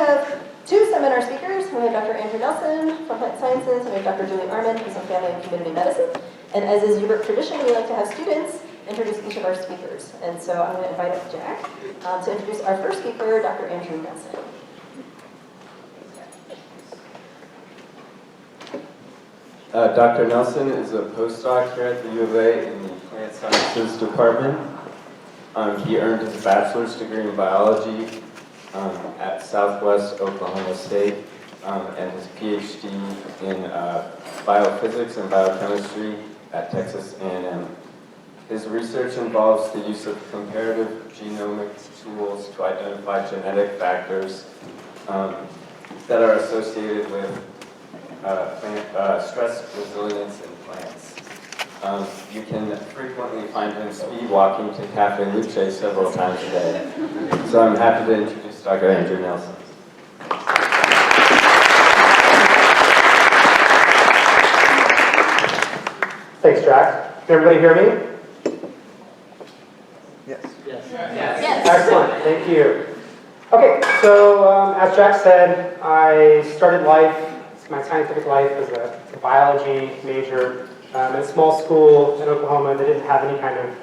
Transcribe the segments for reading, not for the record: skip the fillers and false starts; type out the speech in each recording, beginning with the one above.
have two seminar speakers. We have Dr. Andrew Nelson from Plant Sciences, and we have Dr. Julie Armin, who's from Family and Community Medicine. And as is UBRP tradition, we like to have students introduce each of our speakers. And so I'm going to invite up Jack to introduce our first speaker, Dr. Andrew Nelson. Dr. Nelson is a postdoc here at the U of A in the Plant Sciences Department. He earned his bachelor's degree in biology at Southwest Oklahoma State and his PhD in biophysics and biochemistry at Texas A&M. His research involves the use of comparative genomics tools to identify genetic factors that are associated with stress resilience in plants. You can frequently find him speed walking to Cafe Luce several times a day. So I'm happy to introduce Dr. Andrew Nelson. Thanks, Jack. Can everybody hear me? Yes. Yes. Excellent, thank you. Okay, so as Jack said, I started my scientific life as a biology major in a small school in Oklahoma that didn't have any kind of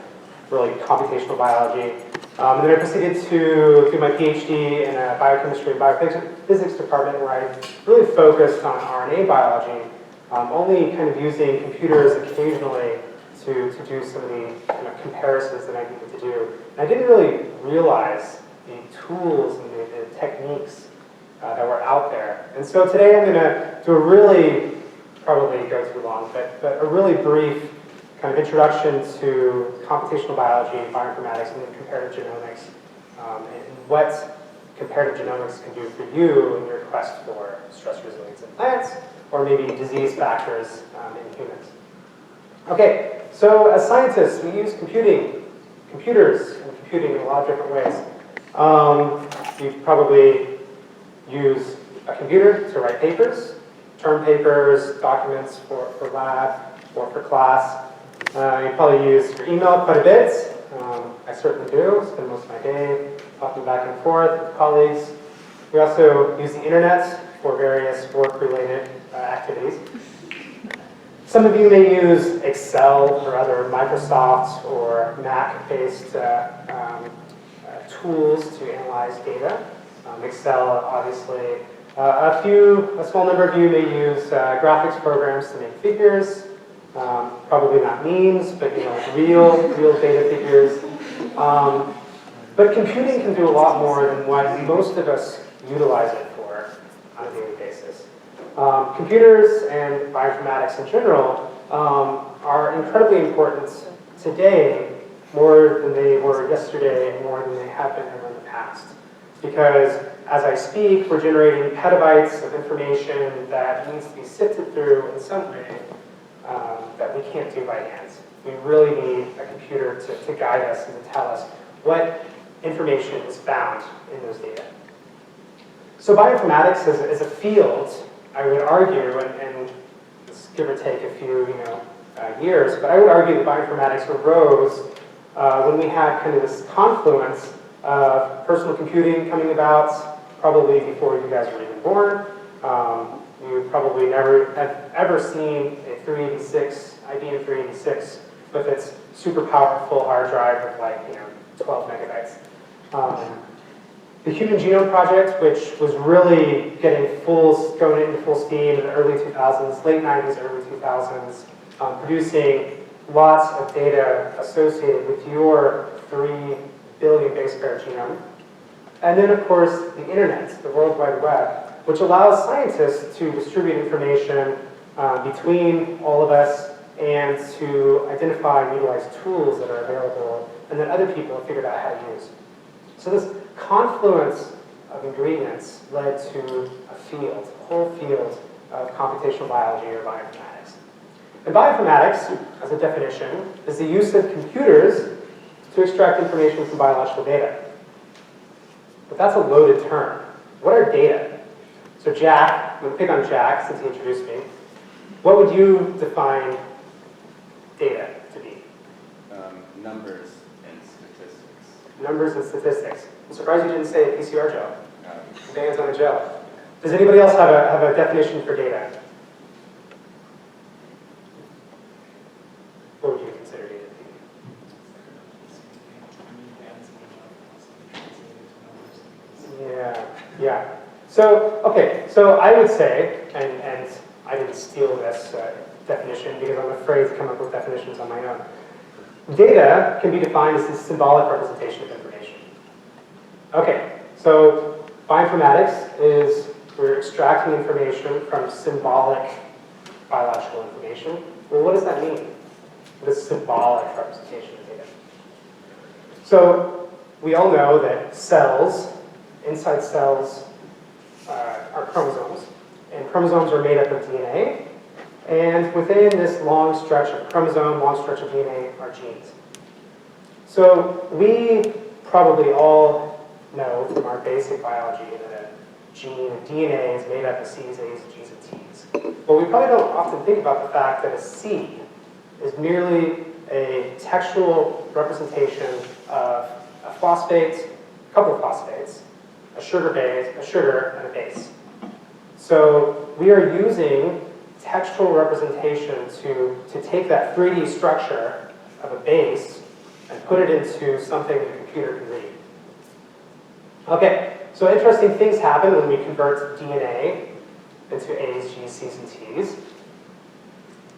really computational biology. And then I proceeded to do my PhD in a biochemistry and biophysics department where I really focused on RNA biology, only kind of using computers occasionally to do some of the comparisons that I needed to do. And I didn't really realize the tools and the techniques that were out there. And so today I'm going to do a really, probably go too long, but a really brief kind of introduction to computational biology, bioinformatics, and then comparative genomics, and what comparative genomics can do for you in your quest for stress resilience in plants, or maybe disease factors in humans. Okay, so as scientists, we use computers and computing in a lot of different ways. You probably use a computer to write papers, term papers, documents for lab or for class. You probably use your email quite a bit. I certainly do. Spend most of my day talking back and forth with colleagues. We also use the internet for various work-related activities. Some of you may use Excel or other Microsoft or Mac-based tools to analyze data. Excel, obviously. A small number of you may use graphics programs to make figures. Probably not memes, but real data figures. But computing can do a lot more than what most of us utilize it for on a daily basis. Computers and bioinformatics in general are incredibly important today, more than they were yesterday and more than they have been ever in the past. Because as I speak, we're generating petabytes of information that needs to be sifted through in some way that we can't do by hand. We really need a computer to guide us and to tell us what information is found in those data. So bioinformatics as a field, I would argue, and give or take a few years, but I would argue that bioinformatics arose when we had kind of this confluence of personal computing coming about, probably before you guys were even born. You probably never have ever seen a 386, IBM 386, with its super powerful hard drive of 12 megabytes. The Human Genome Project, which was really going into full steam in the early 2000s, late 90s, early 2000s, producing lots of data associated with your 3 billion base pair genome. And then, of course, the internet, the World Wide Web, which allows scientists to distribute information between all of us and to identify and utilize tools that are available and that other people have figured out how to use. So this confluence of ingredients led to a whole field of computational biology or bioinformatics. And bioinformatics, as a definition, is the use of computers to extract information from biological data. But that's a loaded term. What are data? So Jack, I'm going to pick on Jack since he introduced me. What would you define data to be? Numbers and statistics. Numbers and statistics. I'm surprised you didn't say a PCR job. Bands on a gel. Does anybody else have a definition for data? What would you consider data to be? Yeah. So, okay, so I would say, and I didn't steal this definition because I'm afraid to come up with definitions on my own. Data can be defined as a symbolic representation of information. Okay, so bioinformatics is we're extracting information from symbolic biological information. Well, what does that mean? What is symbolic representation of data? So we all know that cells, inside cells, are chromosomes, and chromosomes are made up of DNA, and within this long stretch of chromosome, long stretch of DNA are genes. So we probably all know from our basic biology that DNA is made up of C's, A's, G's, and T's. But we probably don't often think about the fact that a C is merely a textual representation of a phosphate, a couple of phosphates, a sugar base, a sugar, and a base. So we are using textual representation to take that 3D structure of a base and put it into something the computer can read. Okay, so interesting things happen when we convert DNA into A's, G's, C's, and T's.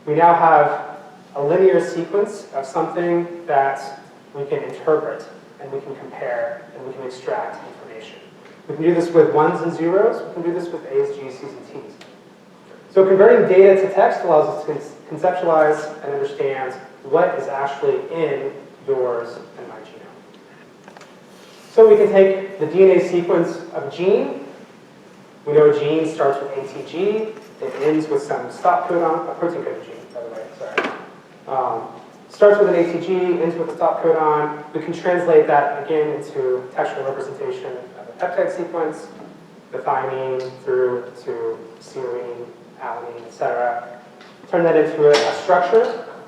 We now have a linear sequence of something that we can interpret, and we can compare, and we can extract information. We can do this with ones and zeros. We can do this with A's, G's, C's, and T's. So converting data to text allows us to conceptualize and understand what is actually in yours and my genome. So we can take the DNA sequence of a gene. We know a gene starts with ATG. It ends with some stop codon, a protein coded gene, by the way, sorry. Starts with an ATG, ends with a stop codon. We can translate that again into textual representation of a peptide sequence, the thymine through to serine, alanine, etc. Turn that into a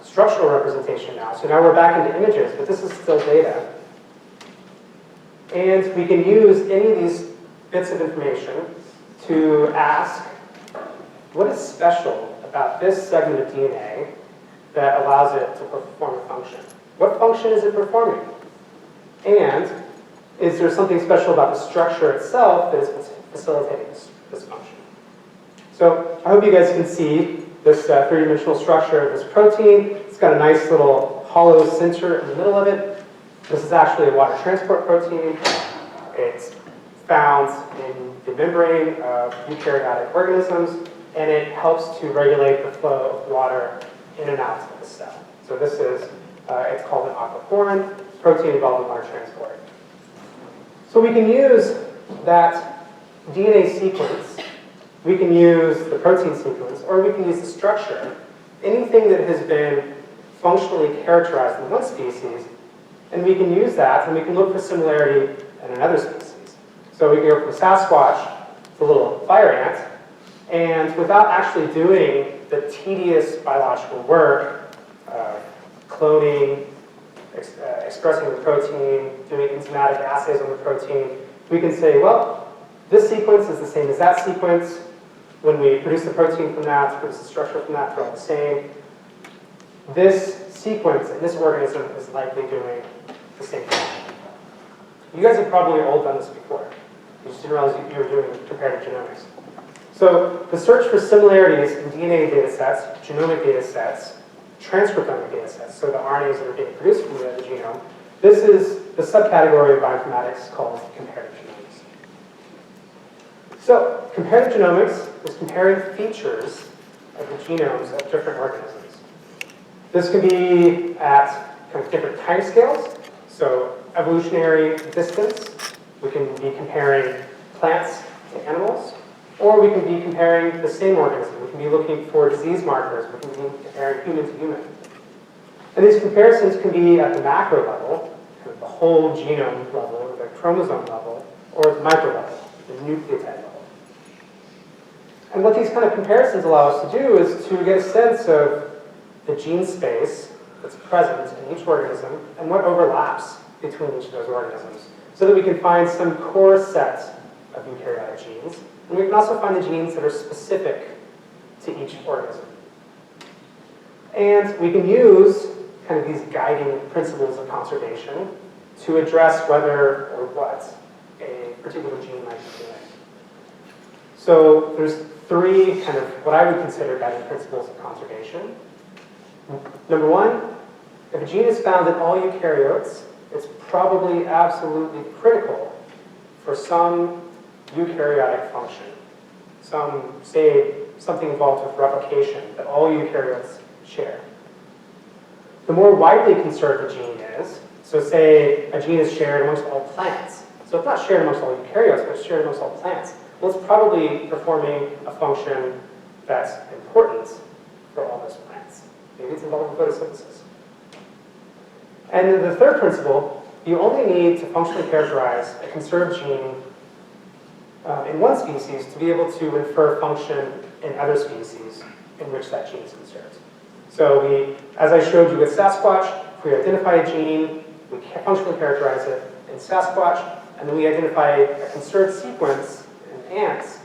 structural representation now. So now we're back into images, but this is still data. And we can use any of these bits of information to ask, what is special about this segment of DNA that allows it to perform a function? What function is it performing? And is there something special about the structure itself that is facilitating this function? So I hope you guys can see this three-dimensional structure of this protein. It's got a nice little hollow center in the middle of it. This is actually a water transport protein. It's found in the membrane of eukaryotic organisms, and it helps to regulate the flow of water in and out of the cell. So this is, it's called an aquaporin, protein involved in water transport. So we can use that DNA sequence, we can use the protein sequence, or we can use the structure, anything that has been functionally characterized in one species, and we can use that and we can look for similarity in another species. So we can go from Sasquatch to little fire ant, and without actually doing the tedious biological work of cloning, expressing the protein, doing enzymatic assays on the protein, we can say, well, this sequence is the same as that sequence. When we produce the protein from that, produce the structure from that, they're all the same. This sequence in this organism is likely doing the same thing. You guys have probably all done this before. You just didn't realize you were doing comparative genomics. So the search for similarities in DNA data sets, genomic data sets, transcriptomic data sets, so the RNAs that are being produced from the genome, this is the subcategory of bioinformatics called comparative genomics. So comparative genomics is comparing features of the genomes of different organisms. This can be at kind of different timescales, so evolutionary distance. We can be comparing plants to animals, or we can be comparing the same organism. We can be looking for disease markers. We can be comparing human to human. And these comparisons can be at the macro level, kind of the whole genome level, the chromosome level, or at the micro level, the nucleotide level. And what these kind of comparisons allow us to do is to get a sense of the gene space that's present in each organism and what overlaps between each of those organisms, so that we can find some core set of eukaryotic genes. And we can also find the genes that are specific to each organism. And we can use kind of these guiding principles of conservation to address whether or what a particular gene might be doing. So there's three kind of what I would consider guiding principles of conservation. Number one, if a gene is found in all eukaryotes, it's probably absolutely critical for some eukaryotic function. Something involved with replication that all eukaryotes share. The more widely conserved a gene is, so say a gene is shared amongst all plants. So it's not shared amongst all eukaryotes, but it's shared amongst all plants. Well, it's probably performing a function that's important for all those plants. Maybe it's involved in photosynthesis. And then the third principle, you only need to functionally characterize a conserved gene in one species to be able to infer function in other species in which that gene is conserved. So as I showed you with Sasquatch, if we identify a gene, we functionally characterize it in Sasquatch, and then we identify a conserved sequence in ants.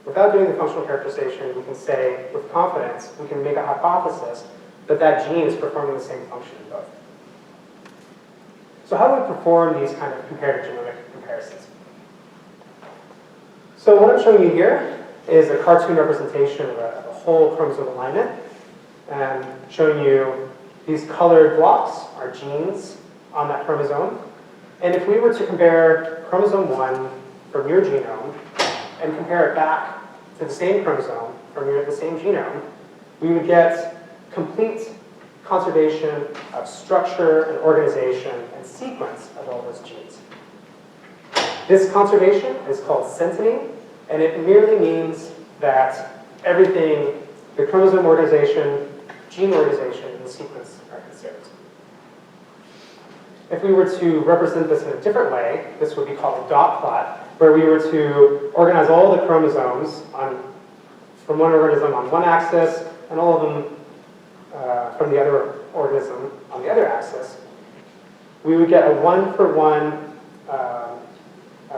Without doing the functional characterization, we can say with confidence, we can make a hypothesis that that gene is performing the same function in both. So how do we perform these kind of comparative genomic comparisons? So what I'm showing you here is a cartoon representation of a whole chromosome alignment, and showing you these colored blocks are genes on that chromosome. And if we were to compare chromosome 1 from your genome and compare it back to the same chromosome from the same genome, we would get complete conservation of structure and organization and sequence of all those genes. This conservation is called centening, and it merely means that everything, the chromosome organization, gene organization, and the sequence are conserved. If we were to represent this in a different way, this would be called a dot plot, where we were to organize all the chromosomes from one organism on one axis, and all of them from the other organism on the other axis. We would get a one-for-one,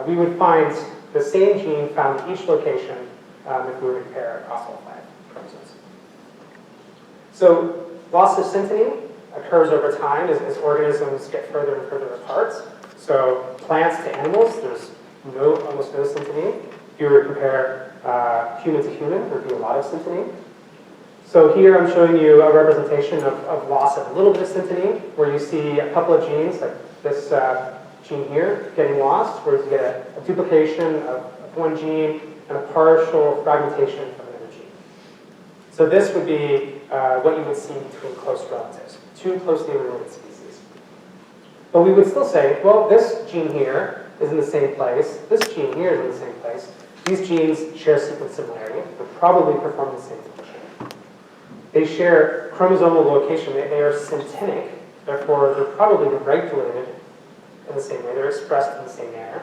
we would find the same gene found in each location if we were to compare across all 5 chromosomes. So loss of syntheny occurs over time as organisms get further and further apart. So plants to animals, there's almost no syntheny. If you were to compare human to human, there would be a lot of syntheny. So here I'm showing you a representation of loss of a little bit of syntheny, where you see a couple of genes, like this gene here, getting lost, where you get a duplication of one gene and a partial fragmentation of another gene. So this would be what you would see between close relatives, 2 closely related species. But we would still say, well, this gene here is in the same place, this gene here is in the same place. These genes share sequence similarity, but probably perform the same function. They share chromosomal location, they are syntenic, therefore they're probably regulated in the same way, they're expressed in the same manner.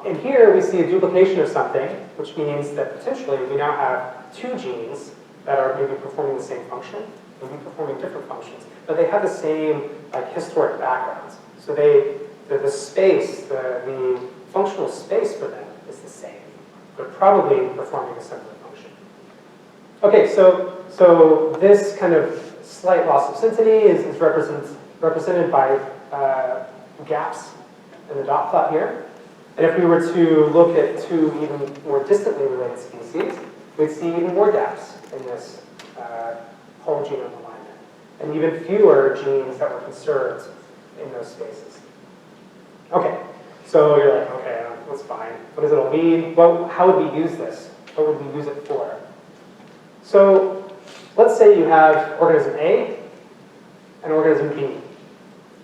And here we see a duplication of something, which means that potentially we now have 2 genes that are maybe performing the same function, maybe performing different functions, but they have the same historic backgrounds. So the space, the functional space for them is the same. They're probably performing a similar function. Okay, so this kind of slight loss of syntheny is represented by gaps in the dot plot here. And if we were to look at 2 even more distantly related species, we'd see even more gaps in this whole genome alignment, and even fewer genes that were conserved in those spaces. Okay, so you're like, okay, that's fine. What does it all mean? Well, how would we use this? What would we use it for? So let's say you have organism A and organism B.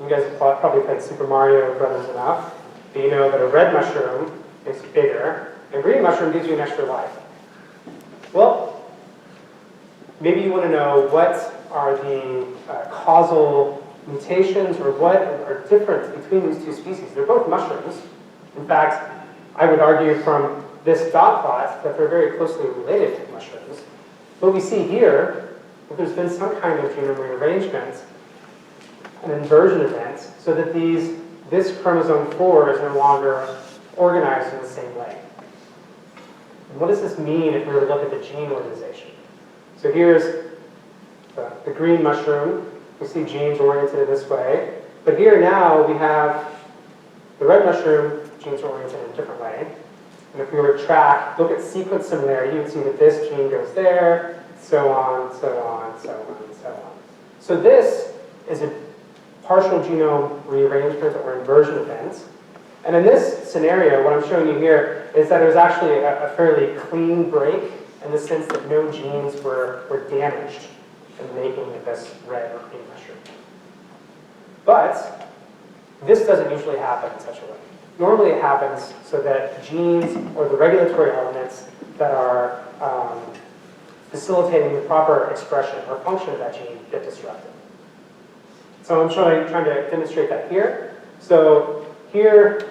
You guys have probably played Super Mario Brothers enough. You know that a red mushroom is bigger, and a green mushroom gives you an extra life. Well, maybe you want to know what are the causal mutations or what are different between these 2 species. They're both mushrooms. In fact, I would argue from this dot plot that they're very closely related to mushrooms. What we see here, that there's been some kind of genome rearrangement, an inversion event, so that these this chromosome 4 is no longer organized in the same way. And what does this mean if we were to look at the gene organization? So here's the green mushroom. We see genes oriented this way. But here now we have the red mushroom, genes are oriented in a different way. And if we were to track, look at sequence similarity, you would see that this gene goes there, so on, so on, so on, so on. So this is a partial genome rearrangement or inversion event. And in this scenario, what I'm showing you here is that it was actually a fairly clean break in the sense that no genes were damaged in the making of this red or green mushroom. But this doesn't usually happen in such a way. Normally it happens so that genes or the regulatory elements that are facilitating the proper expression or function of that gene get disrupted. So I'm trying to demonstrate that here. So here's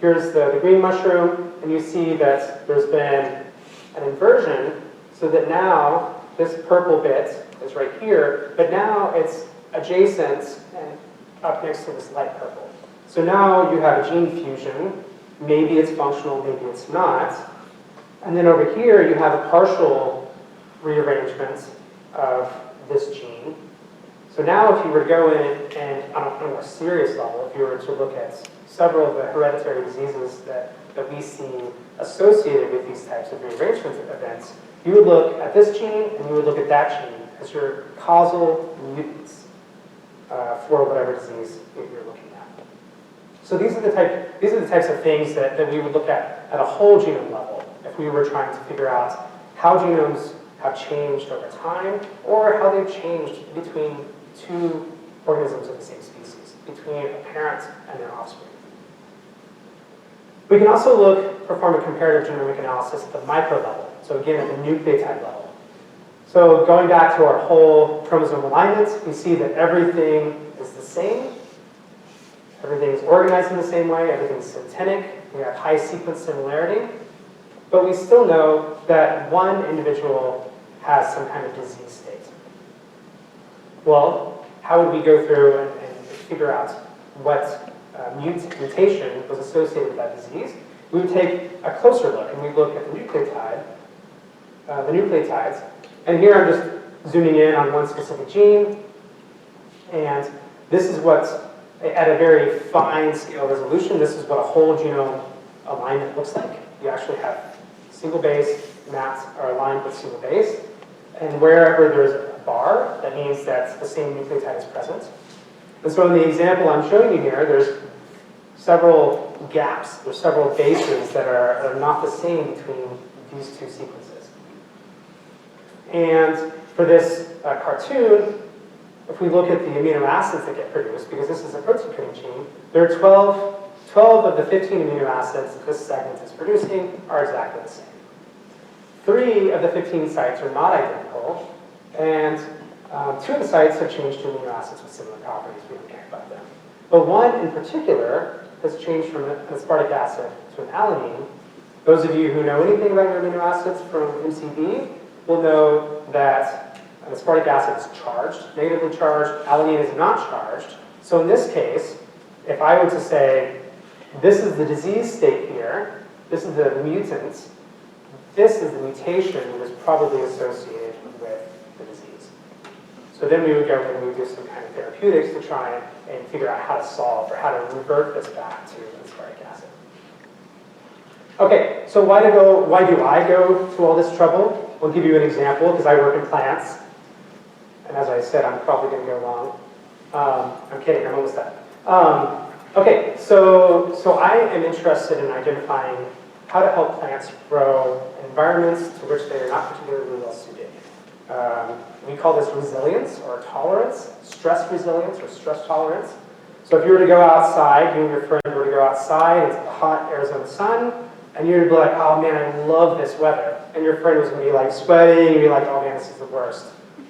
the green mushroom, and you see that there's been an inversion so that now this purple bit is right here, but now it's adjacent and up next to this light purple. So now you have a gene fusion. Maybe it's functional, maybe it's not. And then over here you have a partial rearrangement of this gene. So now if you were to go in and on a more serious level, if you were to look at several of the hereditary diseases that we see associated with these types of rearrangement events, you would look at this gene and you would look at that gene as your causal mutants for whatever disease you're looking at. So these are the types of things that we would look at a whole genome level if we were trying to figure out how genomes have changed over time or how they've changed between two organisms of the same species, between a parent and their offspring. We can also perform a comparative genomic analysis at the micro level, so again at the nucleotide level. So going back to our whole chromosome alignments, we see that everything is the same. Everything is organized in the same way, everything's syntenic, we have high sequence similarity, but we still know that one individual has some kind of disease state. Well, how would we go through and figure out what mutation was associated with that disease? We would take a closer look and we'd look at the nucleotides. And here I'm just zooming in on one specific gene. And this is what, at a very fine scale resolution, this is what a whole genome alignment looks like. You actually have single base maps are aligned with single base. And wherever there's a bar, that means that the same nucleotide is present. And so in the example I'm showing you here, there's several gaps, there's several bases that are not the same between these two sequences. And for this cartoon, if we look at the amino acids that get produced, because this is a protein coding gene, there are 12 of the 15 amino acids that this segment is producing are exactly the same. 3 of the 15 sites are not identical, and 2 of the sites have changed to amino acids with similar properties. We don't care about them. But one in particular has changed from an aspartic acid to an alanine. Those of you who know anything about your amino acids from MCV will know that an aspartic acid is charged, negatively charged, alanine is not charged. So in this case, if I were to say, this is the disease state here, this is the mutant, this is the mutation that is probably associated with the disease. So then we would go and we would do some kind of therapeutics to try and figure out how to solve or how to revert this back to aspartic acid. Okay, so why do I go to all this trouble? I'll give you an example because I work in plants. And as I said, I'm probably going to go long. I'm kidding, I'm almost done. Okay, so I am interested in identifying how to help plants grow in environments to which they are not particularly well suited. We call this resilience or tolerance, stress resilience or stress tolerance. So if you were to go outside, you and your friend were to go outside, it's the hot Arizona sun, and you'd be like, oh man, I love this weather. And your friend was going to be like sweating, and you'd be like, oh man, this is the worst.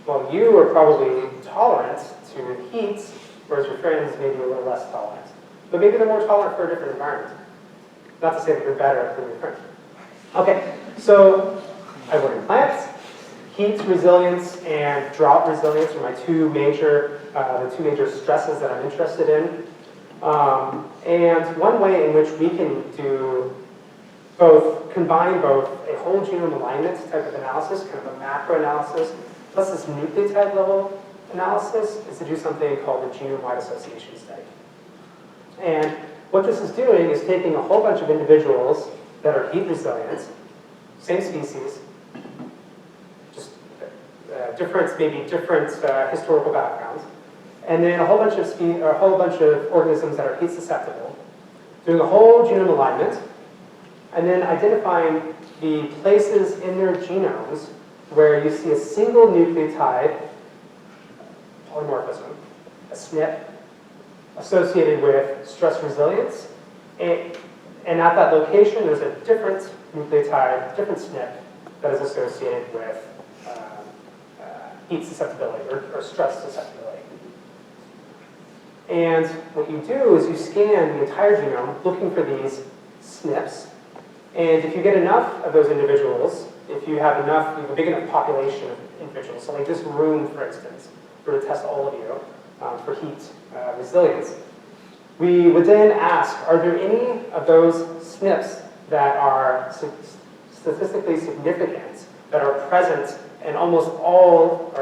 Well, you are probably tolerant to the heat, whereas your friend is maybe a little less tolerant. But maybe they're more tolerant for a different environment. Not to say that you're better than your friend. Okay, so I work in plants. Heat resilience and drought resilience are my the two major stresses that I'm interested in. And one way in which we can do combine both a whole genome alignment type of analysis, kind of a macro analysis, plus this nucleotide level analysis, is to do something called the genome-wide association study. And what this is doing is taking a whole bunch of individuals that are heat resilient, same species, just maybe different historical backgrounds, and then a whole bunch of organisms that are heat susceptible, doing a whole genome alignment, and then identifying the places in their genomes where you see a single nucleotide polymorphism, a SNP, associated with stress resilience. And at that location, there's a different nucleotide, different SNP that is associated with heat susceptibility or stress susceptibility. And what you do is you scan the entire genome looking for these SNPs. And if you get enough of those individuals, if you have a big enough population of individuals, so like this room, for instance, to test all of you for heat resilience, we would then ask, are there any of those SNPs that are statistically significant, that are present in almost all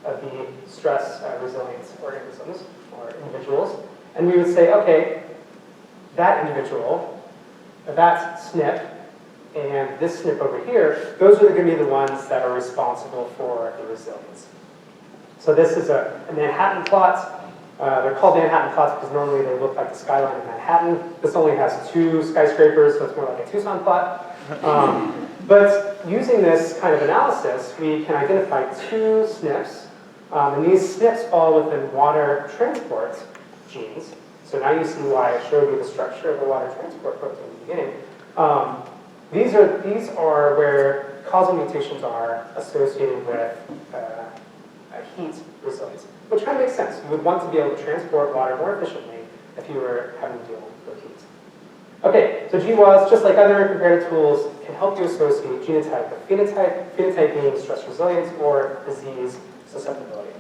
of the stress resilient organisms or individuals? And we would say, okay, that individual, that SNP, and this SNP over here, those are going to be the ones that are responsible for the resilience. So this is a Manhattan plot. They're called Manhattan plots because normally they look like the skyline of Manhattan. This only has 2 skyscrapers, so it's more like a Tucson plot. But using this kind of analysis, we can identify 2 SNPs, and these SNPs fall within water transport genes. So now you see why I showed you the structure of the water transport protein in the beginning. These are where causal mutations are associated with heat resilience, which kind of makes sense. You would want to be able to transport water more efficiently if you were having to deal with heat. Okay, so GWAS, just like other comparative tools, can help you associate genotype with phenotype being stress resilience or disease susceptibility.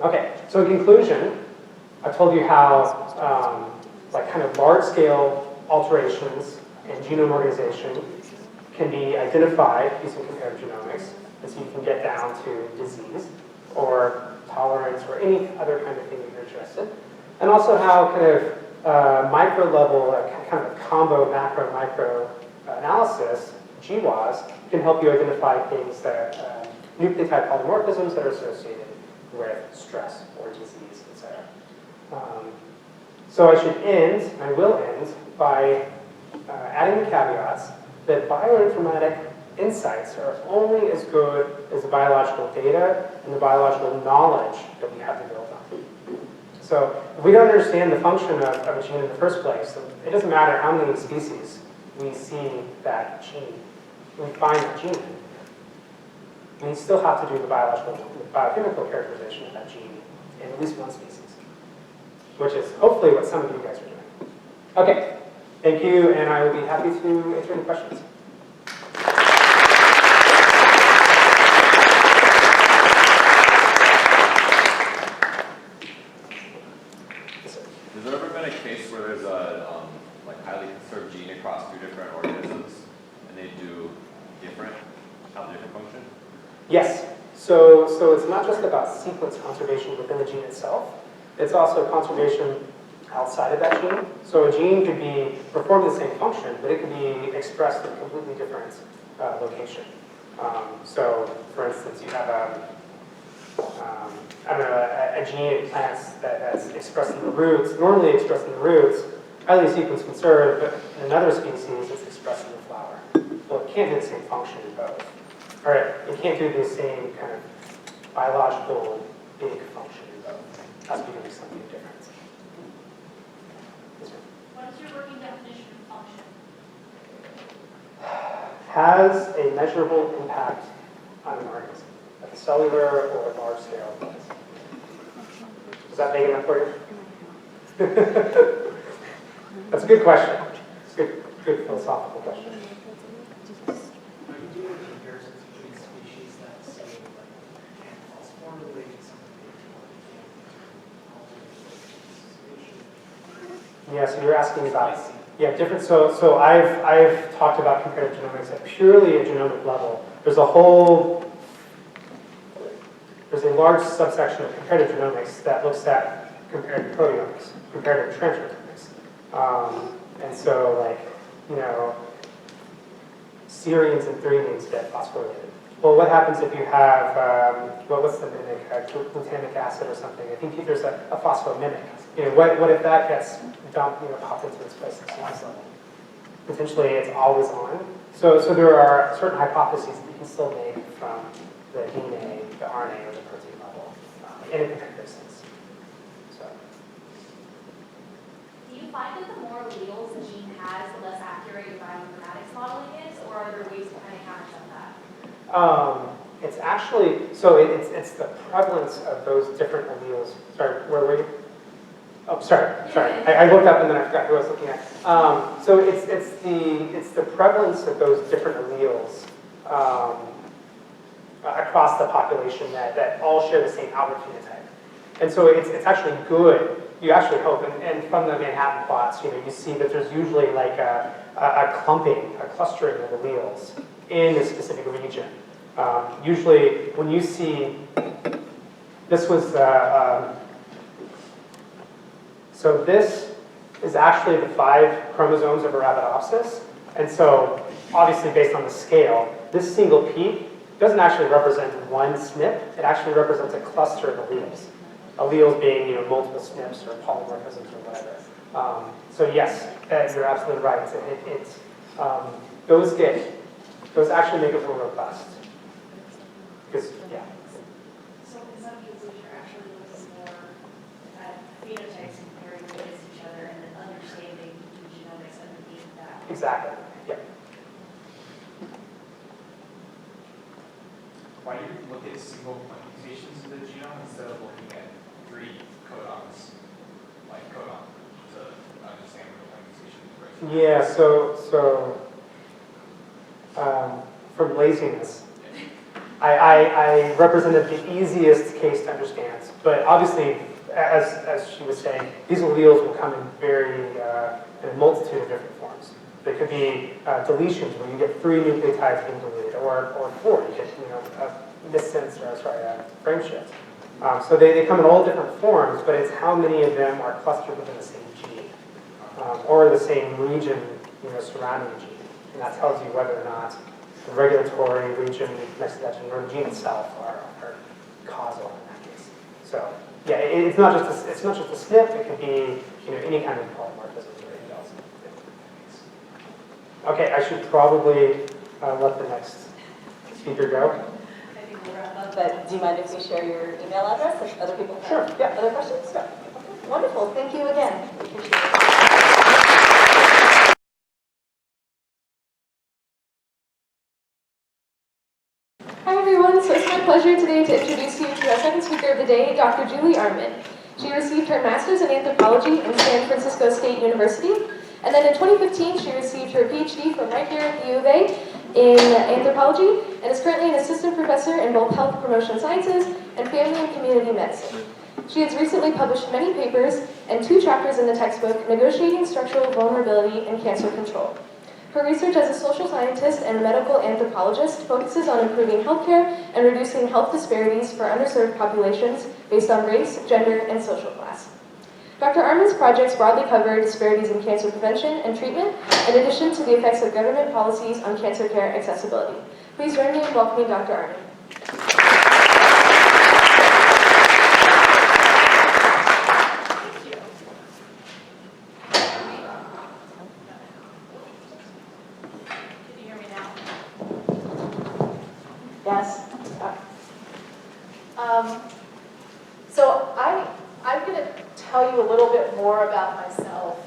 Okay, so in conclusion, I've told you how kind of large-scale alterations in genome organization can be identified using comparative genomics, and so you can get down to disease or tolerance or any other kind of thing that you're interested. And also how kind of micro-level, kind of combo macro-micro analysis, GWAS, can help you identify things that, nucleotide polymorphisms that are associated with stress or disease, etc. So I should end, and I will end, by adding the caveats that bioinformatic insights are only as good as the biological data and the biological knowledge that we have to build on. So if we don't understand the function of a gene in the first place, it doesn't matter how many species we see that gene, we find that gene. We still have to do the biochemical characterization of that gene in at least one species, which is hopefully what some of you guys are doing. Okay, thank you, and I will be happy to answer any questions. Has there ever been a case where there's a highly conserved gene across 2 different organisms, and they have a different function? Yes. So it's not just about sequence conservation within the gene itself. It's also conservation outside of that gene. So a gene could perform the same function, but it could be expressed in a completely different location. So, for instance, you have a gene in plants that's expressed in the roots, normally expressed in the roots, highly sequence conserved, but in another species it's expressed in the flower. Well, it can't do the same function in both. Or it can't do the same kind of biological big function in both. It has to be doing something different. Yes, What is your working definition of function? Has a measurable impact on an organism at the cellular or large scale. Is that big enough for you? That's a good question. It's a good philosophical question. Are you doing comparisons between species that say animals form related to something or Yeah, so you're asking about, yeah, different, so I've talked about comparative genomics at purely a genomic level. There's a large subsection of comparative genomics that looks at comparative proteomics, comparative transcriptomics. And so, like, you know, serines and threonines get phosphorylated. Well, what happens if you have, well, what's the mimic, glutamic acid or something? I think there's a phosphomimic. You know, what if that gets dumped, you know, popped into its place at surface level? Potentially, it's always on. So there are certain hypotheses that you can still make from the DNA, the RNA, or the protein level in a comparative sense. So. Do you find that the more alleles the gene has, the less accurate your bioinformatics modeling is, or are there ways to kind of counterstep that? It's actually, so it's the prevalence of those different alleles. Sorry, where were you? Oh, sorry. I looked up and then I forgot who I was looking at. So it's the prevalence of those different alleles across the population that all share the same outward phenotype. And so it's actually good. You actually hope, and from the Manhattan plots, you know, you see that there's usually like a clumping, a clustering of alleles in a specific region. Usually, when you see, this was, so this is actually the 5 chromosomes of Arabidopsis. And so, obviously based on the scale, this single peak doesn't actually represent one SNP, it actually represents a cluster of alleles. Alleles being, you know, multiple SNPs or polymorphisms or whatever. So yes, you're absolutely right. Those actually make it more robust. Because, yeah. So in some cases, you're actually looking more at phenotypes comparing against each other and then understanding the genomics underneath that. Exactly. Yeah. Why do you look at single point mutations in the genome instead of looking at 3 codons, like codon, to understand where the point mutation is breaking? Yeah. So from laziness, I represented the easiest case to understand. But obviously, as she was saying, these alleles will come in in a multitude of different forms. They could be deletions where you get 3 nucleotides being deleted, or 4, you get, you know, missense, or sorry, frame shift. So they come in all different forms, but it's how many of them are clustered within the same gene, or the same region, you know, surrounding the gene. And that tells you whether or not the regulatory region next to that gene or the gene itself are causal in that case. So yeah, it's not just a SNP. It could be, you know, any kind of polymorphism or anything else. Okay, I should probably let the next speaker go. I think we'll wrap up, but do you mind if we share your email address if other people have Sure, yeah. other questions? Yeah. Okay. Wonderful. Thank you again. We appreciate it. Hi everyone, so it's my pleasure today to introduce you to our second speaker of the day, Dr. Julie Armin. She received her master's in anthropology in San Francisco State University, and then in 2015 she received her PhD from right here at the U of A in anthropology, and is currently an assistant professor in both health promotion sciences and family and community medicine. She has recently published many papers and 2 chapters in the textbook, Negotiating Structural Vulnerability in Cancer Control. Her research as a social scientist and medical anthropologist focuses on improving healthcare and reducing health disparities for underserved populations based on race, gender, and social class. Dr. Armin's projects broadly cover disparities in cancer prevention and treatment, in addition to the effects of government policies on cancer care accessibility. Please join me in welcoming Dr. Armin. Yes. So I'm going to tell you a little bit more about myself.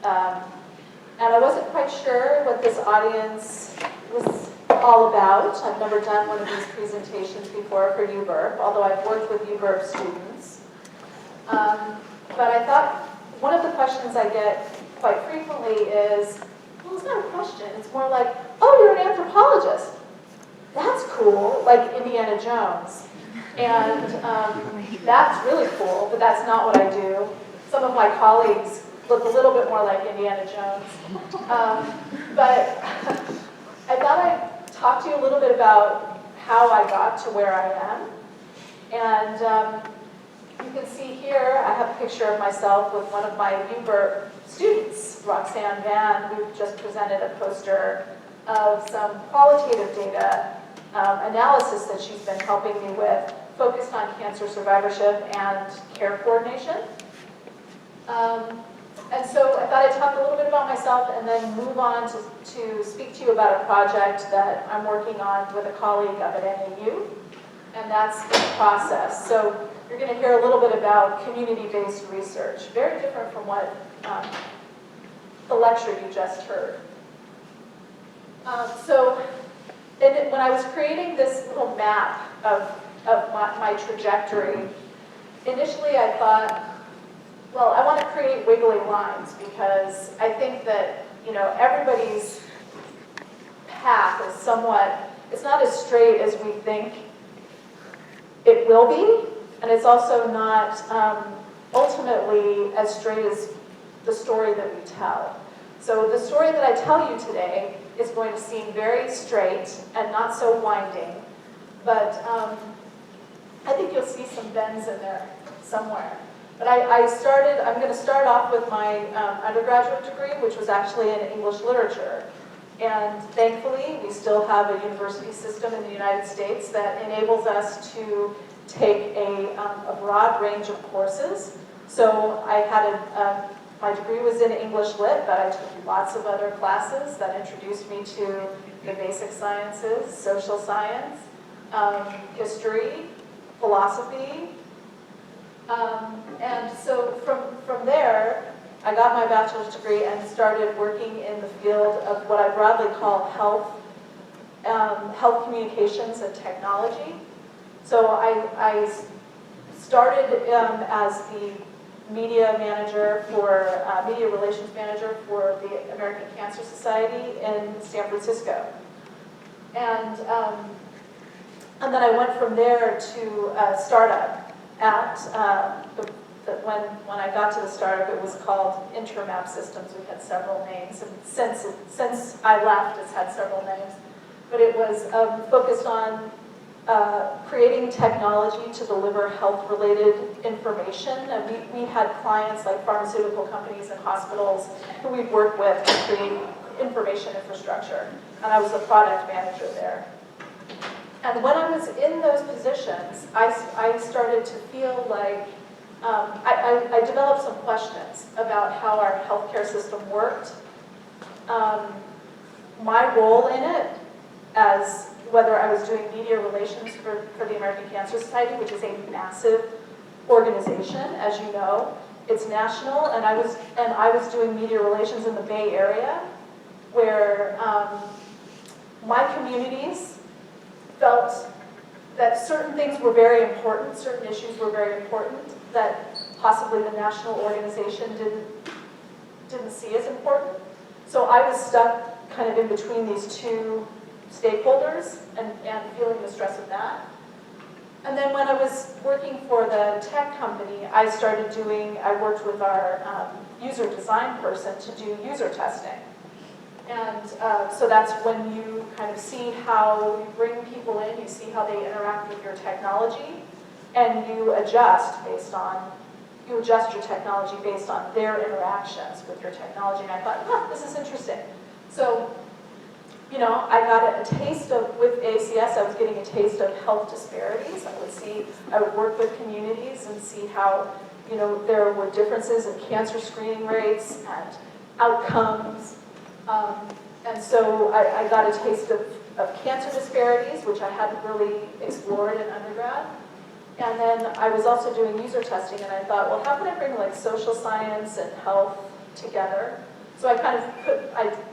And I wasn't quite sure what this audience was all about. I've never done one of these presentations before for UBRP, although I've worked with UBRP students. But I thought one of the questions I get quite frequently is, well, it's not a question. It's more like, oh, you're an anthropologist. That's cool, like Indiana Jones. And that's really cool, but that's not what I do. Some of my colleagues look a little bit more like Indiana Jones. But I thought I'd talk to you a little bit about how I got to where I am. And you can see here, I have a picture of myself with one of my UBRP students, Roxanne Van, who just presented a poster of some qualitative data analysis that she's been helping me with, focused on cancer survivorship and care coordination. And so I thought I'd talk a little bit about myself and then move on to speak to you about a project that I'm working on with a colleague up at NAU, and that's in process. So you're going to hear a little bit about community-based research, very different from what the lecture you just heard. When I was creating this little map of my trajectory, initially I thought, well, I want to create wiggly lines because I think that, everybody's path is somewhat, it's not as straight as we think it will be, and it's also not ultimately as straight as the story that we tell. So the story that I tell you today is going to seem very straight and not so winding, but I think you'll see some bends in there somewhere. But I'm going to start off with my undergraduate degree, which was actually in English literature. And thankfully, we still have a university system in the United States that enables us to take a broad range of courses. So I had my degree was in English Lit, but I took lots of other classes that introduced me to the basic sciences, social science, history, philosophy. And so from there, I got my bachelor's degree and started working in the field of what I broadly call health communications and technology. So I started as the media relations manager for the American Cancer Society in San Francisco. And then I went from there to a startup at, when I got to the startup, it was called Intermap Systems. We had several names, and since I left, it's had several names. But it was focused on creating technology to deliver health-related information. And we had clients like pharmaceutical companies and hospitals who we'd work with to create information infrastructure. And I was the product manager there. And when I was in those positions, I started to feel like I developed some questions about how our healthcare system worked. My role in it, as whether I was doing media relations for the American Cancer Society, which is a massive organization, as you know. It's national, and I was doing media relations in the Bay Area, where my communities felt that certain things were very important, certain issues were very important, that possibly the national organization didn't see as important. So I was stuck kind of in between these two stakeholders and feeling the stress of that. And then when I was working for the tech company, I worked with our user design person to do user testing. And so that's when you kind of see how you bring people in, you see how they interact with your technology, and you adjust your technology based on their interactions with your technology. And I thought, this is interesting. So, I got a taste of, with ACS, I was getting a taste of health disparities. I would work with communities and see how, there were differences in cancer screening rates and outcomes. And so I got a taste of cancer disparities, which I hadn't really explored in undergrad. And then I was also doing user testing, and I thought, well, how can I bring like social science and health together? So I kind of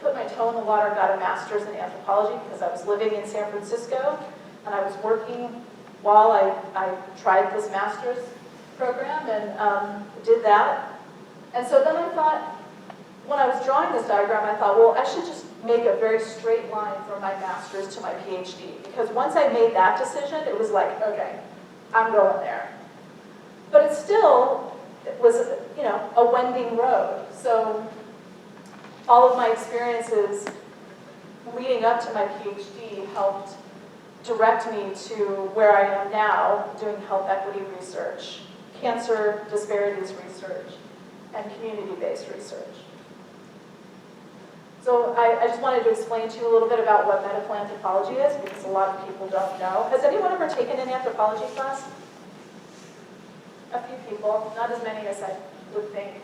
put my toe in the water, got a master's in anthropology because I was living in San Francisco, and I was working while I tried this master's program and did that. And so then I thought, when I was drawing this diagram, I thought, well, I should just make a very straight line from my master's to my PhD. Because once I made that decision, it was like, okay, I'm going there. But it still it was, you know, a wending road. So all of my experiences leading up to my PhD helped direct me to where I am now, doing health equity research, cancer disparities research, and community-based research. So I just wanted to explain to you a little bit about what medical anthropology is, because a lot of people don't know. Has anyone ever taken an anthropology class? A few people, not as many as I would think.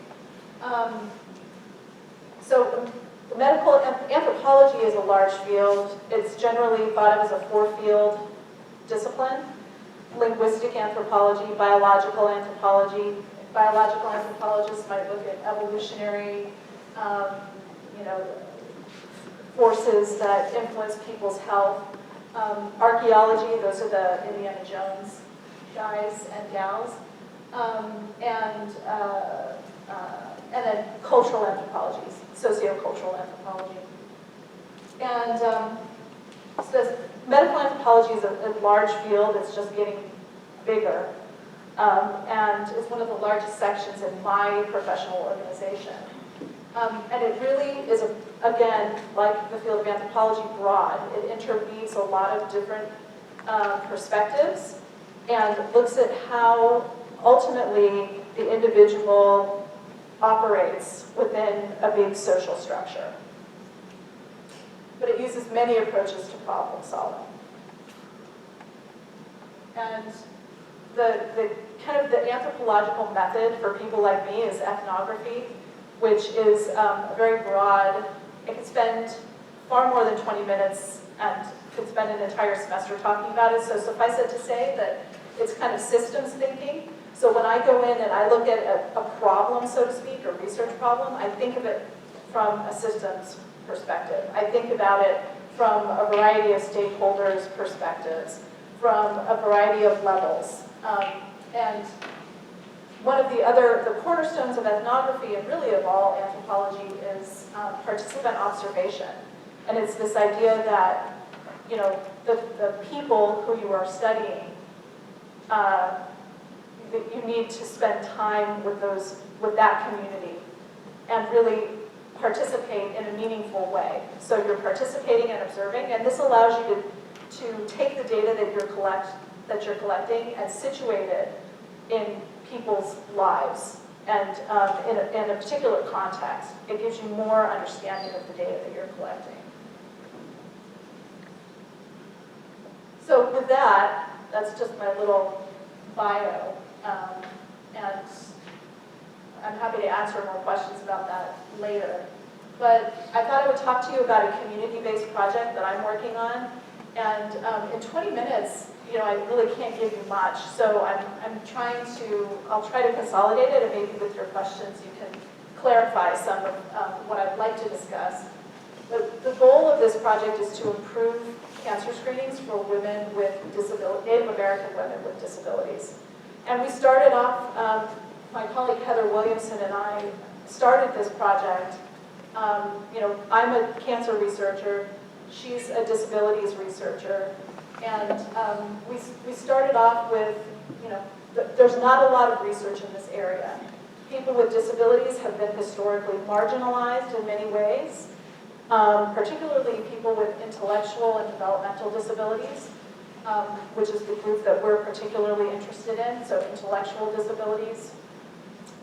So medical anthropology is a large field. It's generally thought of as a four-field discipline: linguistic anthropology, biological anthropology. Biological anthropologists might look at evolutionary, you know, forces that influence people's health. Archaeology, those are the Indiana Jones guys and gals. And then cultural anthropology, sociocultural anthropology. And so this medical anthropology is a large field. It's just getting bigger. And it's one of the largest sections in my professional organization. And it really is, again, like the field of anthropology, broad. It interweaves a lot of different perspectives and looks at how ultimately the individual operates within a big social structure. But it uses many approaches to problem solving. And the kind of the anthropological method for people like me is ethnography, which is very broad. I could spend far more than 20 minutes and could spend an entire semester talking about it. So suffice it to say that it's kind of systems thinking. So when I go in and I look at a problem, so to speak, a research problem, I think of it from a systems perspective. I think about it from a variety of stakeholders' perspectives, from a variety of levels. And one of the cornerstones of ethnography, and really of all anthropology, is participant observation. And it's this idea that, you know, the people who you are studying, that you need to spend time with that community and really participate in a meaningful way. So you're participating and observing, and this allows you to take the data that you're collecting and situate it in people's lives and in a particular context. It gives you more understanding of the data that you're collecting. So with that, that's just my little bio. And I'm happy to answer more questions about that later. But I thought I would talk to you about a community-based project that I'm working on. And in 20 minutes, you know, I really can't give you much. So I'll try to consolidate it, and maybe with your questions you can clarify some of what I'd like to discuss. But the goal of this project is to improve cancer screenings for women with disabilities, Native American women with disabilities. And we started off, my colleague Heather Williamson and I started this project. You know, I'm a cancer researcher, she's a disabilities researcher, and we started off with, you know, there's not a lot of research in this area. People with disabilities have been historically marginalized in many ways, particularly people with intellectual and developmental disabilities, which is the group that we're particularly interested in. So intellectual disabilities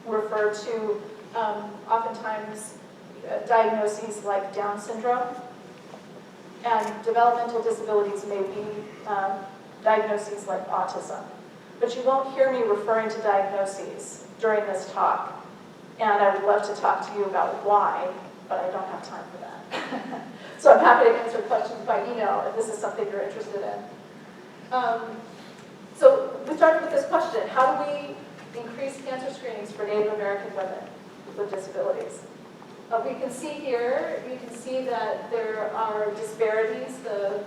refer to oftentimes diagnoses like Down syndrome, and developmental disabilities may be diagnoses like autism. But you won't hear me referring to diagnoses during this talk, and I would love to talk to you about why, but I don't have time for that. So I'm happy to answer questions by email if this is something you're interested in. So we started with this question: how do we increase cancer screenings for Native American women with disabilities? We can see here, you can see that there are disparities. The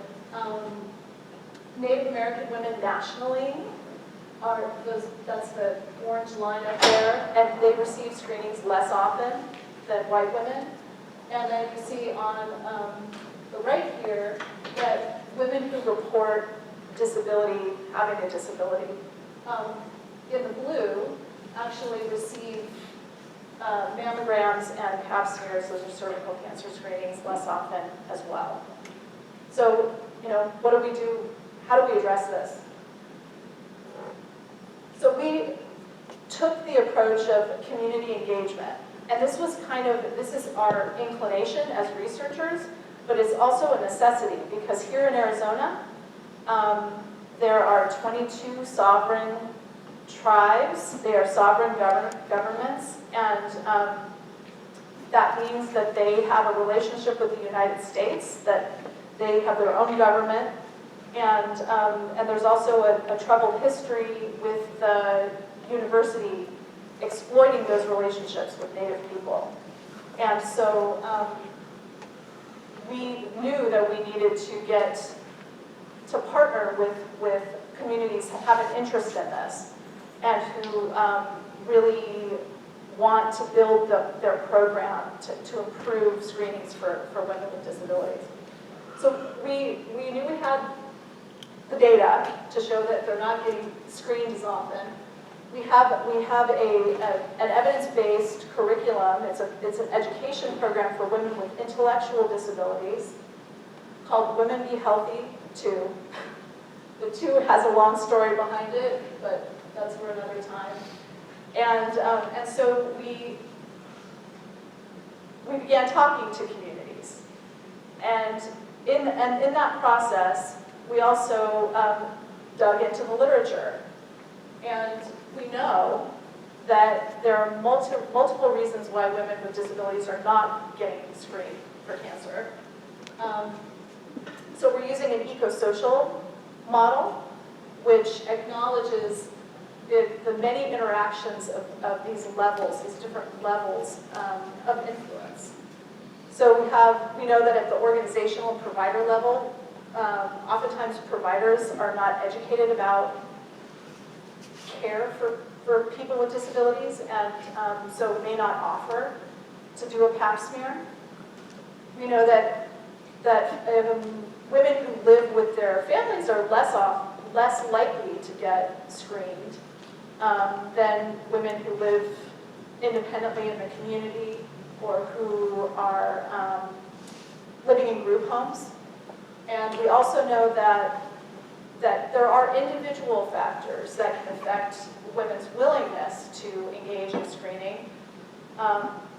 Native American women nationally are that's the orange line up there, and they receive screenings less often than white women. And then you see on the right here that women who report disability, having a disability, in the blue, actually receive mammograms and pap smears, those are cervical cancer screenings, less often as well. So, what do we do? How do we address this? So we took the approach of community engagement. And this is our inclination as researchers, but it's also a necessity because here in Arizona, there are 22 sovereign tribes. They are sovereign governments, and that means that they have a relationship with the United States, that they have their own government, and there's also a troubled history with the university exploiting those relationships with Native people. And so we knew that we needed to partner with communities who have an interest in this and who really want to build their program to improve screenings for women with disabilities. So we knew we had the data to show that they're not getting screened as often. We have an evidence-based curriculum. It's an education program for women with intellectual disabilities called Women Be Healthy 2. The 2 has a long story behind it, but that's for another time. And so we began talking to communities, and in that process, we also dug into the literature. And we know that there are multiple reasons why women with disabilities are not getting screened for cancer. So we're using an eco-social model, which acknowledges the many interactions of these levels, these different levels of influence. So we know that at the organizational and provider level, oftentimes providers are not educated about care for people with disabilities, and so may not offer to do a pap smear. We know that women who live with their families are less likely to get screened than women who live independently in the community or who are living in group homes. And we also know that there are individual factors that can affect women's willingness to engage in screening.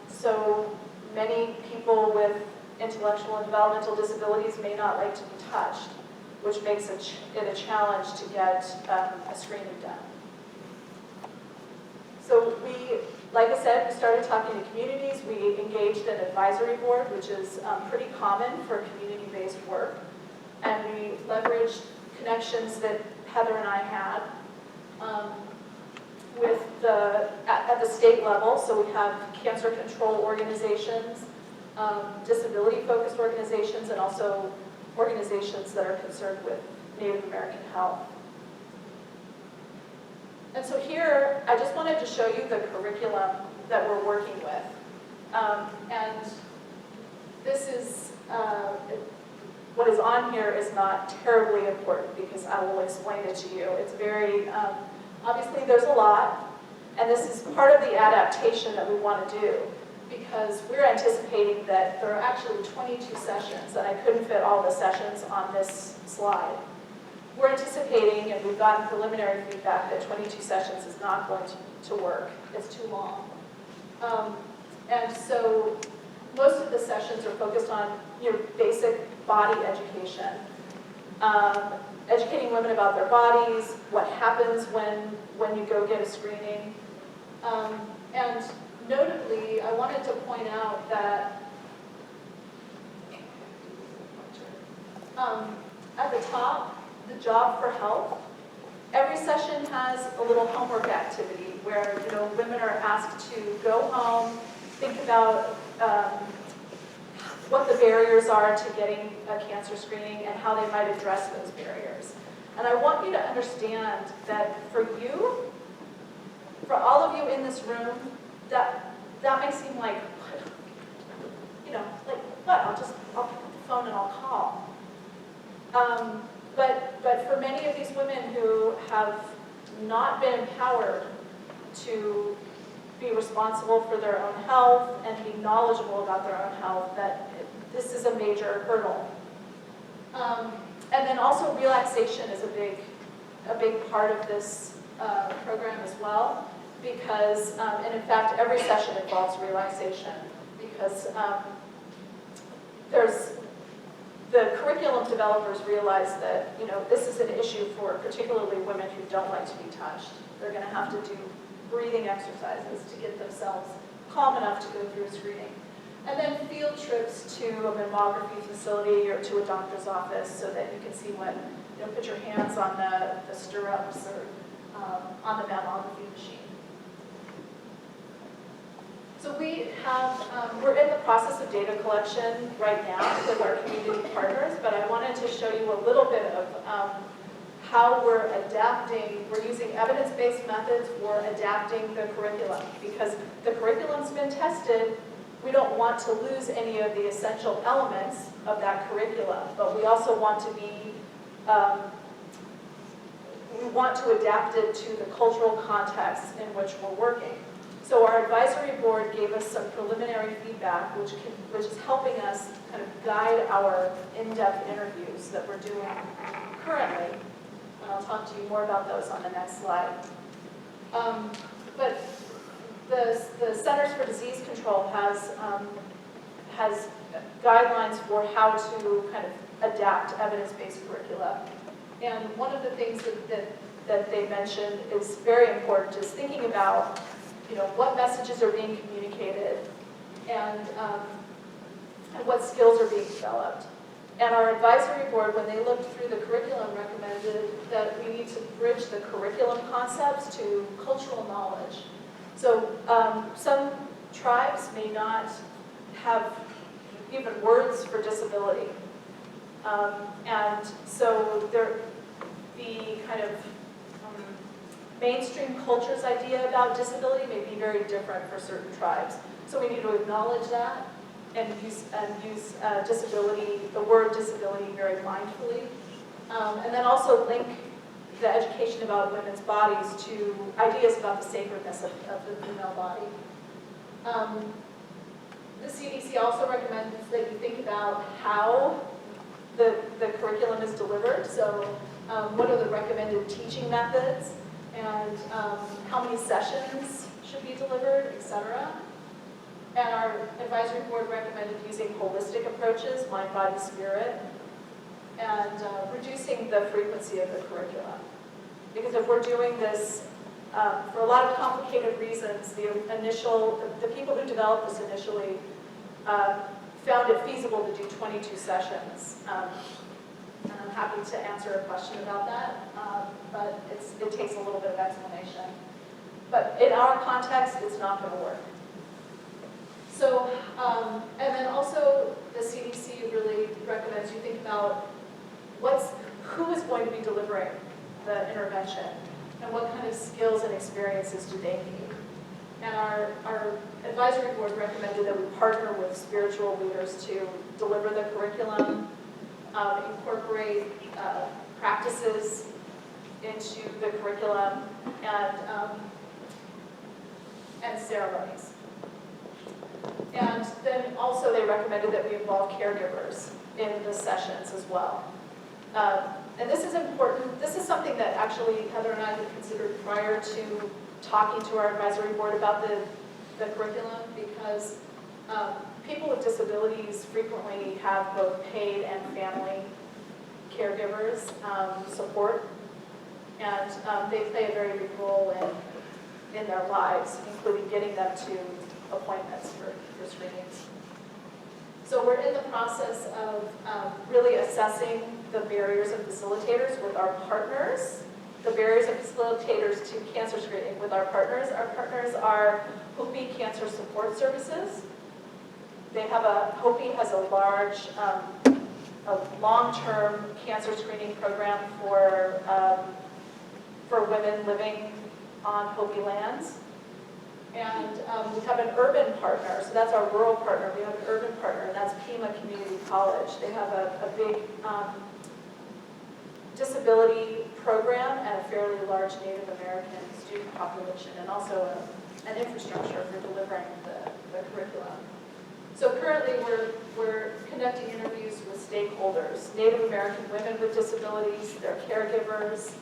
So many people with intellectual and developmental disabilities may not like to be touched, which makes it a challenge to get a screening done. So like I said, we started talking to communities. We engaged an advisory board, which is pretty common for community-based work. And we leveraged connections that Heather and I had at the state level. So we have cancer control organizations, disability-focused organizations, and also organizations that are concerned with Native American health. And so here, I just wanted to show you the curriculum that we're working with. And this is, what is on here is not terribly important because I will explain it to you. It's very, obviously there's a lot, and this is part of the adaptation that we want to do because we're anticipating that there are actually 22 sessions, and I couldn't fit all the sessions on this slide. We're anticipating, and we've gotten preliminary feedback, that 22 sessions is not going to work. It's too long. And so most of the sessions are focused on your basic body education, educating women about their bodies, what happens when you go get a screening. And notably, I wanted to point out that at the top, the job for health, every session has a little homework activity where women are asked to go home, think about what the barriers are to getting a cancer screening and how they might address those barriers. And I want you to understand that for all of you in this room, that may seem like, like what? I'll pick up the phone and I'll call. But for many of these women who have not been empowered to be responsible for their own health and be knowledgeable about their own health, that this is a major hurdle. And then also relaxation is a big part of this program as well, because, and in fact, every session involves relaxation, because the curriculum developers realize that, this is an issue for particularly women who don't like to be touched. They're going to have to do breathing exercises to get themselves calm enough to go through a screening. And then field trips to a mammography facility or to a doctor's office so that you can see what, put your hands on the stirrups or on the mammography machine. So we're in the process of data collection right now with our community partners, but I wanted to show you a little bit of how we're adapting. We're using evidence-based methods for adapting the curriculum, because the curriculum's been tested. We don't want to lose any of the essential elements of that curriculum, but we also want to we want to adapt it to the cultural context in which we're working. So our advisory board gave us some preliminary feedback, which is helping us kind of guide our in-depth interviews that we're doing currently. And I'll talk to you more about those on the next slide. But the Centers for Disease Control has guidelines for how to kind of adapt evidence-based curricula. And one of the things that they mentioned is very important is thinking about what messages are being communicated and what skills are being developed. And our advisory board, when they looked through the curriculum, recommended that we need to bridge the curriculum concepts to cultural knowledge. So some tribes may not have even words for disability. And so the kind of mainstream culture's idea about disability may be very different for certain tribes. So we need to acknowledge that and use disability, the word disability, very mindfully. And then also link the education about women's bodies to ideas about the sacredness of the female body. The CDC also recommends that you think about how the curriculum is delivered. So what are the recommended teaching methods, and how many sessions should be delivered, etc. And our advisory board recommended using holistic approaches, mind, body, spirit, and reducing the frequency of the curriculum. Because if we're doing this for a lot of complicated reasons, the people who developed this initially found it feasible to do 22 sessions. And I'm happy to answer a question about that, but it takes a little bit of explanation. But in our context, it's not going to work. So, and then also the CDC really recommends you think about who is going to be delivering the intervention and what kind of skills and experiences do they need. And our advisory board recommended that we partner with spiritual leaders to deliver the curriculum, incorporate practices into the curriculum, and ceremonies. And then also they recommended that we involve caregivers in the sessions as well. And this is important. This is something that actually Heather and I had considered prior to talking to our advisory board about the curriculum, because people with disabilities frequently have both paid and family caregivers support, and they play a very big role in their lives, including getting them to appointments for screenings. So we're in the process of really assessing the barriers of facilitators with our partners, the barriers of facilitators to cancer screening with our partners. Our partners are Hopi Cancer Support Services. Hopi has a large, long-term cancer screening program for women living on Hopi lands. And we have an urban partner, so that's our rural partner. We have an urban partner, and that's Pima Community College. They have a big disability program and a fairly large Native American student population, and also an infrastructure for delivering the curriculum. So currently we're conducting interviews with stakeholders, Native American women with disabilities, their caregivers,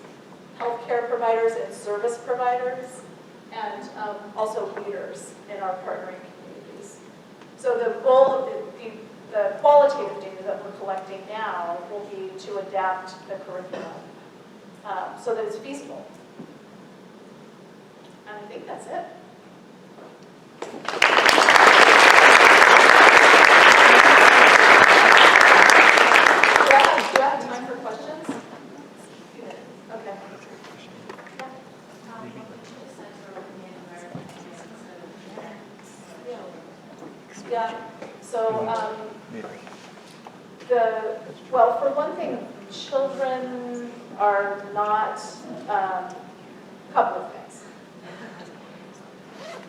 healthcare providers and service providers, and also leaders in our partnering communities. So the goal of the qualitative data that we're collecting now will be to adapt the curriculum so that it's feasible. And I think that's it. Do I have time for questions? Okay. Yeah. So well, for one thing, children are not a couple of things.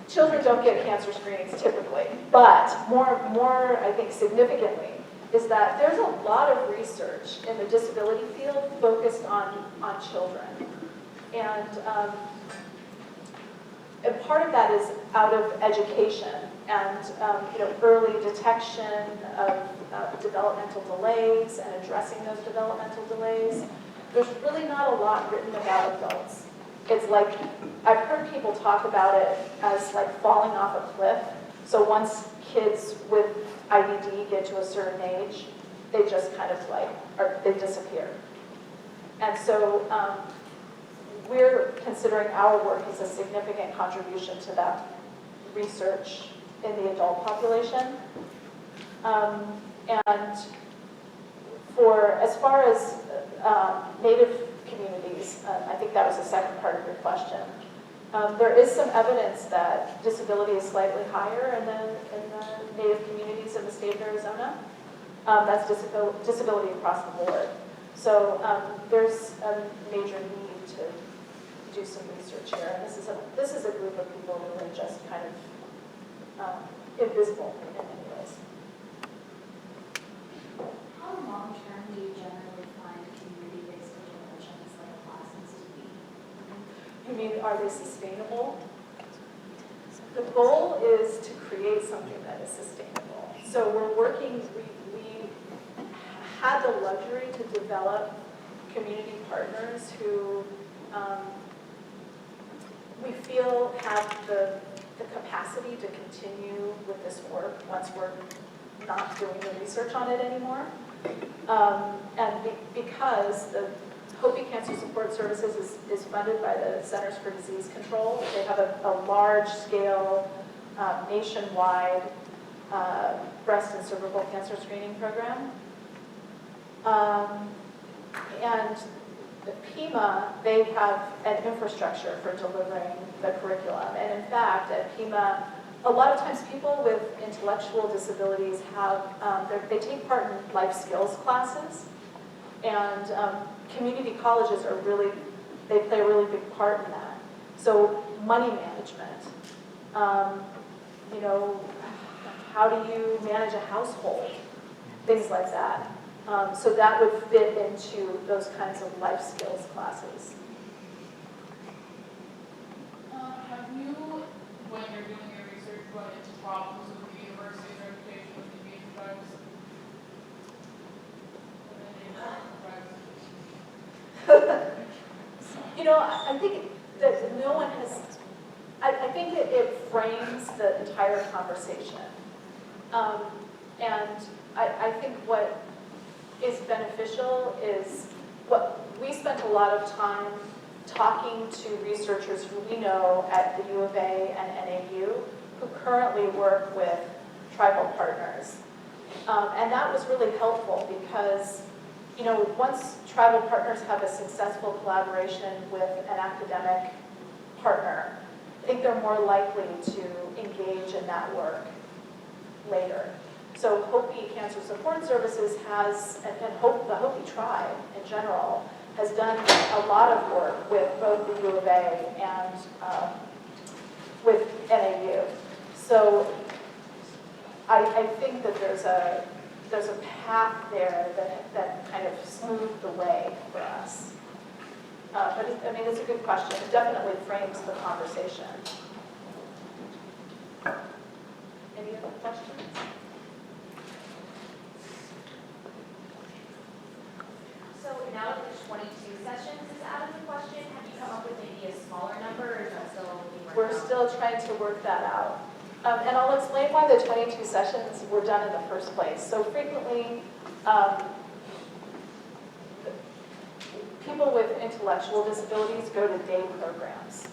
Children don't get cancer screenings typically, but more I think significantly is that there's a lot of research in the disability field focused on children. And part of that is out of education and early detection of developmental delays and addressing those developmental delays. There's really not a lot written about adults. It's like, I've heard people talk about it as like falling off a cliff. So once kids with IBD get to a certain age, they just kind of they disappear. And so we're considering our work as a significant contribution to that research in the adult population. And as far as Native communities, I think that was the second part of your question. There is some evidence that disability is slightly higher in the Native communities in the state of Arizona. That's disability across the board. So there's a major need to do some research here. And this is a group of people who are just kind of invisible in many ways. How long-term do you generally find community-based interventions like classes to be? You mean, are they sustainable? The goal is to create something that is sustainable. So we're working, we had the luxury to develop community partners who we feel have the capacity to continue with this work once we're not doing the research on it anymore. Because the Hopi Cancer Support Services is funded by the Centers for Disease Control. They have a large-scale, nationwide breast and cervical cancer screening program. And the PIMA, they have an infrastructure for delivering the curriculum. And in fact, at PIMA, a lot of times people with intellectual disabilities they take part in life skills classes. And community colleges they play a really big part in that. So money management, how do you manage a household, things like that. So that would fit into those kinds of life skills classes. Have you, when you're doing your research, run into problems with the university's reputation with engaged tribes? I think that no one has, I think it frames the entire conversation. And I think what is beneficial is we spent a lot of time talking to researchers who we know at the U of A and NAU who currently work with tribal partners. And that was really helpful because once tribal partners have a successful collaboration with an academic partner, I think they're more likely to engage in that work later. So Hopi Cancer Support Services has, and the Hopi tribe in general, has done a lot of work with both the U of A and with NAU. So I think that there's a path there that kind of smoothed the way for us. But I mean, it's a good question. It definitely frames the conversation. Any other questions? So now that there's 22 sessions is out of the question, have you come up with maybe a smaller number, or is that still being worked We're out? still trying to work that out. And I'll explain why the 22 sessions were done in the first place. So frequently, people with intellectual disabilities go to day programs.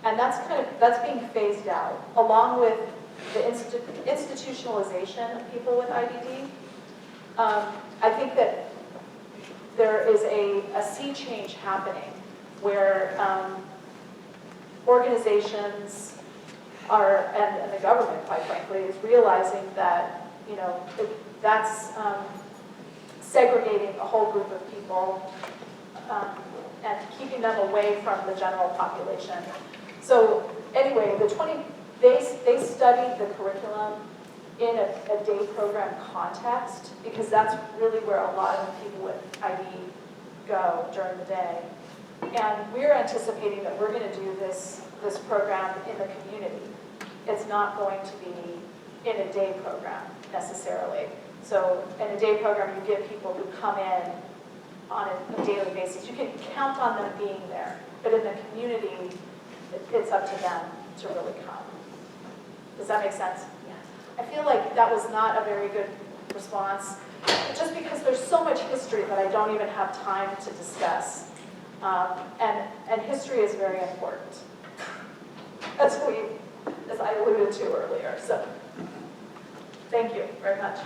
And that's being phased out, along with the institutionalization of people with IBD. I think that there is a sea change happening where organizations are, and the government, quite frankly, is realizing that, you know, that's segregating a whole group of people and keeping them away from the general population. So anyway, they studied the curriculum in a day program context, because that's really where a lot of people with ID go during the day. And we're anticipating that we're going to do this program in the community. It's not going to be in a day program necessarily. So in a day program, you get people who come in on a daily basis. You can count on them being there, but in the community, it's up to them to really come. Does that make sense? Yeah. I feel like that was not a very good response, just because there's so much history that I don't even have time to discuss. And history is very important. As I alluded to earlier. So thank you very much.